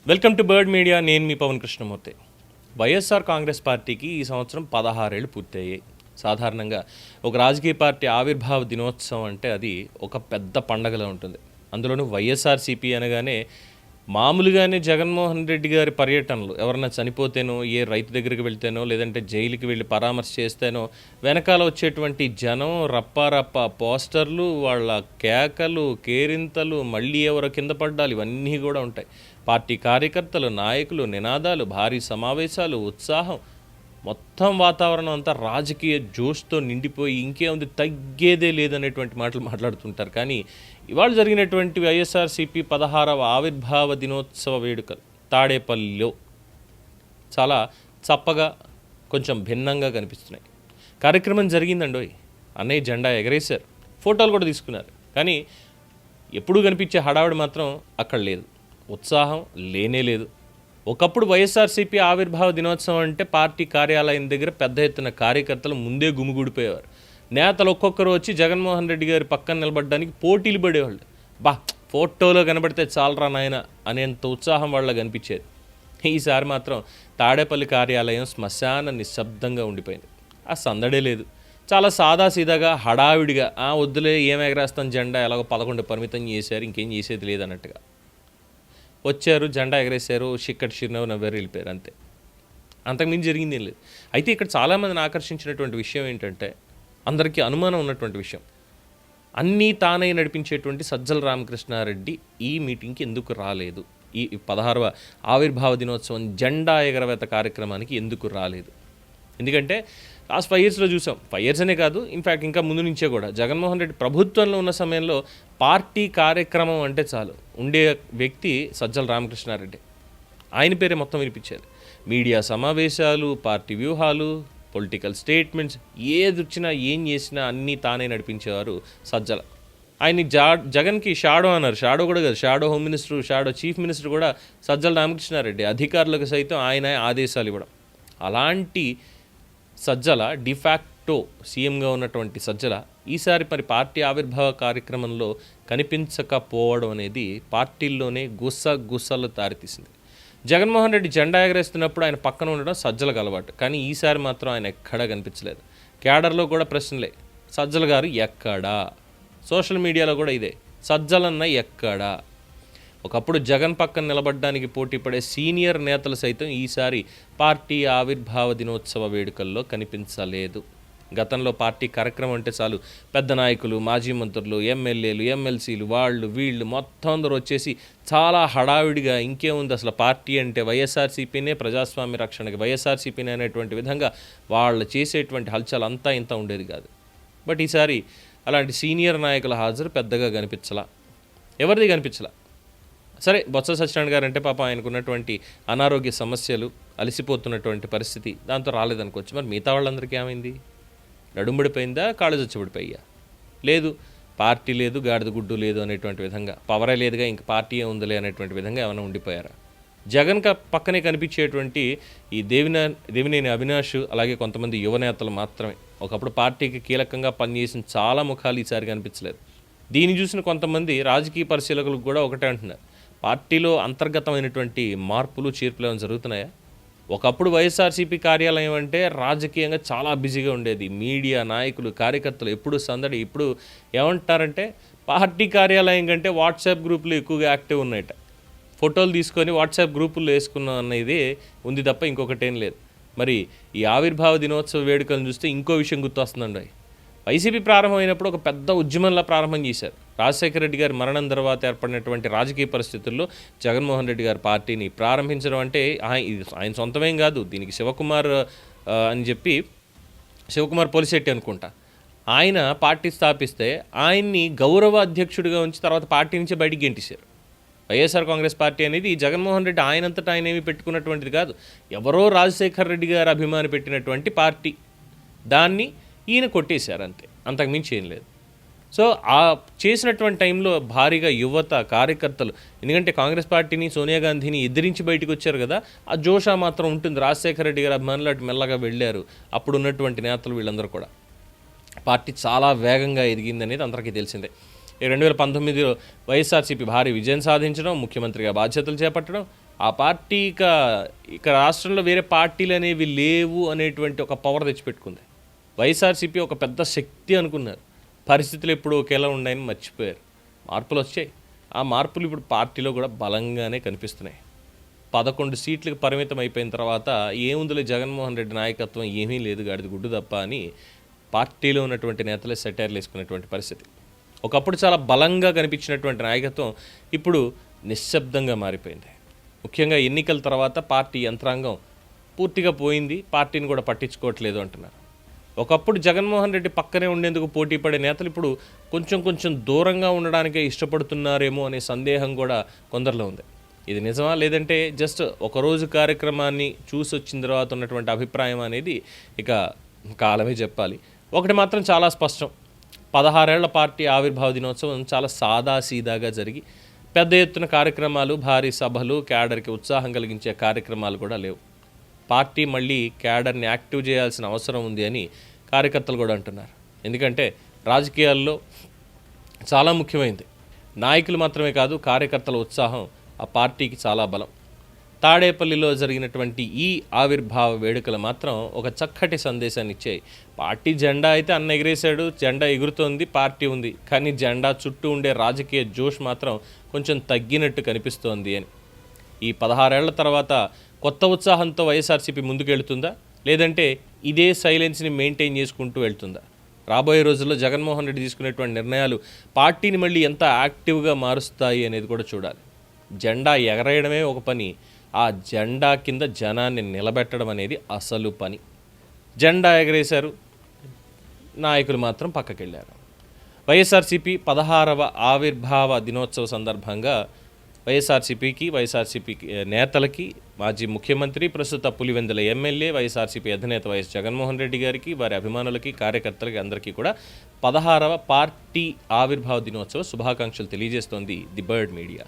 Welcome to bird media. నేను మీ పవన్ కృష్ణమూర్తి. వైఎస్ఆర్ కాంగ్రెస్ పార్టీకి ఈ సంవత్సరం 16 ఏళ్ళు పూర్తయ్యాయి. సాధారణంగా ఒక రాజకీయ పార్టీ ఆవిర్భావ దినోత్సవం అంటే అది ఒక పెద్ద పండగలా ఉంటుంది. అందులోనూ వైఎస్ఆర్సీపీ అనగానే మామూలుగానే జగన్మోహన్ రెడ్డి గారి పర్యటనలు, ఎవరన్నా చనిపోతేనో, ఏ రైతు దగ్గరికి వెళ్తేనో, లేదంటే జైలుకి వెళ్ళి పరామర్శ చేస్తేనో వెనకాల వచ్చేటువంటి జనం, రప్పారప్ప పోస్టర్లు, వాళ్ళ కేకలు, కేరింతలు, మళ్ళీ ఎవరో కింద పడ్డాలు, ఇవన్నీ కూడా ఉంటాయి. పార్టీ కార్యకర్తలు, నాయకులు, నినాదాలు, భారీ సమావేశాలు, ఉత్సాహం, మొత్తం వాతావరణం అంతా రాజకీయ జోష్తో నిండిపోయి ఇంకేముంది తగ్గేదే లేదనేటువంటి మాటలు మాట్లాడుతుంటారు. కానీ ఇవాళ జరిగినటువంటి వైఎస్ఆర్సీపీ 16వ ఆవిర్భావ దినోత్సవ వేడుకలు తాడేపల్లిలో చాలా చప్పగా, కొంచెం భిన్నంగా కనిపిస్తున్నాయి. కార్యక్రమం జరిగిందండోయ్, అన్నయ్య జెండా ఎగరేశారు, ఫోటోలు కూడా తీసుకున్నారు. కానీ ఎప్పుడూ కనిపించే హడావిడి మాత్రం అక్కడ లేదు, ఉత్సాహం లేనే లేదు. ఒకప్పుడు వైఎస్ఆర్సీపీ ఆవిర్భావ దినోత్సవం అంటే పార్టీ కార్యాలయం దగ్గర పెద్ద ఎత్తున కార్యకర్తలు ముందే గుమిగూడిపోయేవారు. నేతలు ఒక్కొక్కరు వచ్చి జగన్మోహన్ రెడ్డి గారి పక్కన నిలబడడానికి పోటీలు పడేవాళ్ళు. ఫోటోలో కనబడితే చాలరా నాయన అనేంత ఉత్సాహం వాళ్ళ కనిపించేది. ఈసారి మాత్రం తాడేపల్లి కార్యాలయం శ్మశాన నిశ్శబ్దంగా ఉండిపోయింది. ఆ సందడే లేదు. చాలా సాదాసీదాగా, హడావిడిగా, వద్దులే ఏం ఎగరేస్తాం జెండా, ఎలాగో 11 పరిమితం చేశారు, ఇంకేం చేసేది లేదన్నట్టుగా వచ్చారు, జెండా ఎగరేశారు, చిక్కటి చిరునవ్వు నవ్వారు, వెళ్ళిపోయారు, అంతే. అంతకుమించి జరిగింది ఏం లేదు. అయితే ఇక్కడ చాలామందిని ఆకర్షించినటువంటి విషయం ఏంటంటే, అందరికీ అనుమానం ఉన్నటువంటి విషయం, అన్నీ తానై నడిపించేటువంటి సజ్జల రామకృష్ణారెడ్డి ఈ మీటింగ్కి ఎందుకు రాలేదు, ఈ 16వ ఆవిర్భావ దినోత్సవం జెండా ఎగరవేత కార్యక్రమానికి ఎందుకు రాలేదు? ఎందుకంటే లాస్ట్ 5 ఇయర్స్లో చూసాం, 5 ఇయర్స్ అనే కాదు, ఇన్ఫ్యాక్ట్ ఇంకా ముందు నుంచే కూడా జగన్మోహన్ రెడ్డి ప్రభుత్వంలో ఉన్న సమయంలో పార్టీ కార్యక్రమం అంటే చాలు ఉండే వ్యక్తి సజ్జల రామకృష్ణారెడ్డి. ఆయన పేరే మొత్తం వినిపించారు. మీడియా సమావేశాలు, పార్టీ వ్యూహాలు, పొలిటికల్ స్టేట్మెంట్స్, ఏది వచ్చినా ఏం చేసినా అన్నీ తానే నడిపించేవారు సజ్జల. ఆయన్ని జగన్కి షాడో అన్నారు. షాడో కూడా కాదు, shadow home minister, shadow chief minister కూడా సజ్జల రామకృష్ణారెడ్డి. అధికారులకు సైతం ఆయన ఆదేశాలు ఇవ్వడం. అలాంటి సజ్జల, డిఫాక్టో సీఎంగా ఉన్నటువంటి సజ్జల ఈసారి మరి పార్టీ ఆవిర్భావ కార్యక్రమంలో కనిపించకపోవడం అనేది పార్టీల్లోనే గుసలు దారితీసింది. జగన్మోహన్ రెడ్డి జెండా ఎగరేస్తున్నప్పుడు ఆయన పక్కన ఉండడం సజ్జలకు అలవాటు. కానీ ఈసారి మాత్రం ఆయన ఎక్కడా కనిపించలేదు. క్యాడర్లో కూడా ప్రశ్నలే, సజ్జల గారు ఎక్కడా? సోషల్ మీడియాలో కూడా ఇదే, సజ్జలన్న ఎక్కడా? ఒకప్పుడు జగన్ పక్కన నిలబడడానికి పోటీ పడే సీనియర్ నేతలు సైతం ఈసారి పార్టీ ఆవిర్భావ దినోత్సవ వేడుకల్లో కనిపించలేదు. గతంలో పార్టీ కార్యక్రమం అంటే చాలు పెద్ద నాయకులు, మాజీ మంత్రులు, ఎమ్మెల్యేలు, ఎమ్మెల్సీలు, వీళ్ళు మొత్తం అందరూ వచ్చేసి చాలా హడావిడిగా, ఇంకేముంది అసలు పార్టీ అంటే వైఎస్ఆర్సీపీనే, ప్రజాస్వామ్య రక్షణకి వైఎస్ఆర్సీపీనే అనేటువంటి విధంగా వాళ్ళు చేసేటువంటి హల్చల్ అంతా ఇంత ఉండేది కాదు. బట్ ఈసారి అలాంటి సీనియర్ నాయకుల హాజరు పెద్దగా కనిపించలా, ఎవరిది కనిపించలా. సరే, బొత్స సత్యనారాయణ గారు అంటే పాపం ఆయనకున్నటువంటి అనారోగ్య సమస్యలు, అలసిపోతున్నటువంటి పరిస్థితి, దాంతో రాలేదనుకోవచ్చు. మరి మిగతా వాళ్ళందరికీ ఏమైంది? నడుంబడిపోయిందా, కాళ్ళు చచ్చిపడిపోయా? లేదు, పార్టీ లేదు, గాడిద గుడ్డు లేదు అనేటువంటి విధంగా, పవరే లేదుగా, ఇంక పార్టీ ఉందిలే అనేటువంటి విధంగా ఏమైనా ఉండిపోయారా? జగన్ పక్కనే కనిపించేటువంటి ఈ దేవినేని అవినాష్, అలాగే కొంతమంది యువనేతలు మాత్రమే. ఒకప్పుడు పార్టీకి కీలకంగా పనిచేసిన చాలా ముఖాలు ఈసారి కనిపించలేదు. దీన్ని చూసిన కొంతమంది రాజకీయ పరిశీలకులకు కూడా ఒకటే అంటున్నారు, పార్టీలో అంతర్గతమైనటువంటి మార్పులు, చేర్పులు ఏమైనా జరుగుతున్నాయా? ఒకప్పుడు వైఎస్ఆర్సీపీ కార్యాలయం అంటే రాజకీయంగా చాలా బిజీగా ఉండేది. మీడియా, నాయకులు, కార్యకర్తలు ఎప్పుడు సందడి. ఇప్పుడు ఏమంటారంటే పార్టీ కార్యాలయం కంటే వాట్సాప్ గ్రూపులు ఎక్కువగా యాక్టివ్ ఉన్నాయట. ఫోటోలు తీసుకొని వాట్సాప్ గ్రూపుల్లో వేసుకున్నాం అనేది ఉంది తప్ప ఇంకొకటేం లేదు. మరి ఈ ఆవిర్భావ దినోత్సవ వేడుకలను చూస్తే ఇంకో విషయం గుర్తొస్తుందండి. వైసీపీ ప్రారంభమైనప్పుడు ఒక పెద్ద ఉద్యమంలా ప్రారంభం చేశారు. రాజశేఖర రెడ్డి గారి మరణం తర్వాత ఏర్పడినటువంటి రాజకీయ పరిస్థితుల్లో జగన్మోహన్ రెడ్డి గారి పార్టీని ప్రారంభించడం అంటే ఆయన సొంతమేం కాదు. దీనికి శివకుమార్ అని చెప్పి, శివకుమార్ పోలిశెట్టి అనుకుంటా, ఆయన పార్టీ స్థాపిస్తే ఆయన్ని గౌరవ అధ్యక్షుడిగా ఉంచి తర్వాత పార్టీ నుంచి బయటికి గెంటేశారు. వైఎస్ఆర్ కాంగ్రెస్ పార్టీ అనేది జగన్మోహన్ రెడ్డి ఆయనంతటా ఆయన ఏమి పెట్టుకున్నటువంటిది కాదు, ఎవరో రాజశేఖర రెడ్డి గారు అభిమాని పెట్టినటువంటి పార్టీ. దాన్ని ఈయన కొట్టేశారు, అంతే, అంతకుమించి ఏం లేదు. సో ఆ చేసినటువంటి టైంలో భారీగా యువత, కార్యకర్తలు, ఎందుకంటే కాంగ్రెస్ పార్టీని, సోనియా గాంధీని ఎదిరించి బయటకు వచ్చారు కదా, ఆ జోషా మాత్రం ఉంటుంది. రాజశేఖర రెడ్డి గారు అభిమానులు అటు మెల్లగా వెళ్ళారు. అప్పుడు ఉన్నటువంటి నేతలు వీళ్ళందరూ కూడా పార్టీ చాలా వేగంగా ఎదిగిందనేది అందరికీ తెలిసిందే. 2019లో వైఎస్ఆర్సీపీ భారీ విజయం సాధించడం, ముఖ్యమంత్రిగా బాధ్యతలు చేపట్టడం, ఆ పార్టీ ఇక రాష్ట్రంలో వేరే పార్టీలు అనేవి లేవు అనేటువంటి ఒక పవర్ తెచ్చిపెట్టుకుంది. వైఎస్ఆర్సీపీ ఒక పెద్ద శక్తి అనుకున్నారు. పరిస్థితులు ఎప్పుడు ఒకేలా ఉన్నాయని మర్చిపోయారు. మార్పులు వచ్చాయి. ఆ మార్పులు ఇప్పుడు పార్టీలో కూడా బలంగానే కనిపిస్తున్నాయి. 11 సీట్లకు పరిమితం అయిపోయిన తర్వాత ఏముందులే జగన్మోహన్ రెడ్డి నాయకత్వం ఏమీ లేదు, గాడిది గుడ్డు తప్ప అని పార్టీలో ఉన్నటువంటి నేతలే సెటైర్లు వేసుకున్నటువంటి పరిస్థితి. ఒకప్పుడు చాలా బలంగా కనిపించినటువంటి నాయకత్వం ఇప్పుడు నిశ్శబ్దంగా మారిపోయింది. ముఖ్యంగా ఎన్నికల తర్వాత పార్టీ యంత్రాంగం పూర్తిగా పోయింది, పార్టీని కూడా పట్టించుకోవట్లేదు అంటున్నారు. ఒకప్పుడు జగన్మోహన్ రెడ్డి పక్కనే ఉండేందుకు పోటీ పడే నేతలు ఇప్పుడు కొంచెం దూరంగా ఉండడానికే ఇష్టపడుతున్నారేమో అనే సందేహం కూడా కొందరిలో ఉంది. ఇది నిజమా, లేదంటే జస్ట్ ఒకరోజు కార్యక్రమాన్ని చూసి వచ్చిన తర్వాత ఉన్నటువంటి అభిప్రాయం అనేది ఇక కాలమే చెప్పాలి. ఒకటి మాత్రం చాలా స్పష్టం, 16 ఏళ్ల పార్టీ ఆవిర్భావ దినోత్సవం చాలా సాదాసీదాగా జరిగి పెద్ద ఎత్తున కార్యక్రమాలు, భారీ సభలు, క్యాడర్కి ఉత్సాహం కలిగించే కార్యక్రమాలు కూడా లేవు. పార్టీ మళ్ళీ క్యాడర్ని యాక్టివ్ చేయాల్సిన అవసరం ఉంది అని కార్యకర్తలు కూడా అంటున్నారు. ఎందుకంటే రాజకీయాల్లో చాలా ముఖ్యమైనది నాయకులు మాత్రమే కాదు, కార్యకర్తల ఉత్సాహం ఆ పార్టీకి చాలా బలం. తాడేపల్లిలో జరిగినటువంటి ఈ ఆవిర్భావ వేడుకలు మాత్రం ఒక చక్కటి సందేశాన్ని ఇచ్చాయి. పార్టీ జెండా అయితే అన్న ఎగిరేశాడు, జెండా ఎగురుతోంది, పార్టీ ఉంది, కానీ జెండా చుట్టూ ఉండే రాజకీయ జోష్ మాత్రం కొంచెం తగ్గినట్టు కనిపిస్తోంది అని. ఈ 16 ఏళ్ల తర్వాత కొత్త ఉత్సాహంతో వైఎస్ఆర్సీపీ ముందుకెళ్తుందా, లేదంటే ఇదే సైలెన్స్ని మెయింటైన్ చేసుకుంటూ వెళ్తుందా? రాబోయే రోజుల్లో జగన్మోహన్ రెడ్డి తీసుకునేటువంటి నిర్ణయాలు పార్టీని మళ్ళీ ఎంత యాక్టివ్గా మారుస్తాయి అనేది కూడా చూడాలి. జెండా ఎగరేయడమే ఒక పని, ఆ జెండా కింద జనాన్ని నిలబెట్టడం అనేది అసలు పని. జెండా ఎగరేశారు, నాయకులు మాత్రం పక్కకెళ్ళారు. వైఎస్ఆర్సీపీ 16వ ఆవిర్భావ దినోత్సవ సందర్భంగా వైఎస్ఆర్సీపీ నేతలకి, మాజీ ముఖ్యమంత్రి, ప్రస్తుత పులివెందుల ఎమ్మెల్యే, వైఎస్ఆర్సీపీ అధినేత వైఎస్ జగన్మోహన్ రెడ్డి గారికి, వారి అభిమానులకి, కార్యకర్తలకి అందరికీ కూడా 16వ పార్టీ ఆవిర్భావ దినోత్సవ శుభాకాంక్షలు తెలియజేస్తోంది ది బర్డ్ మీడియా.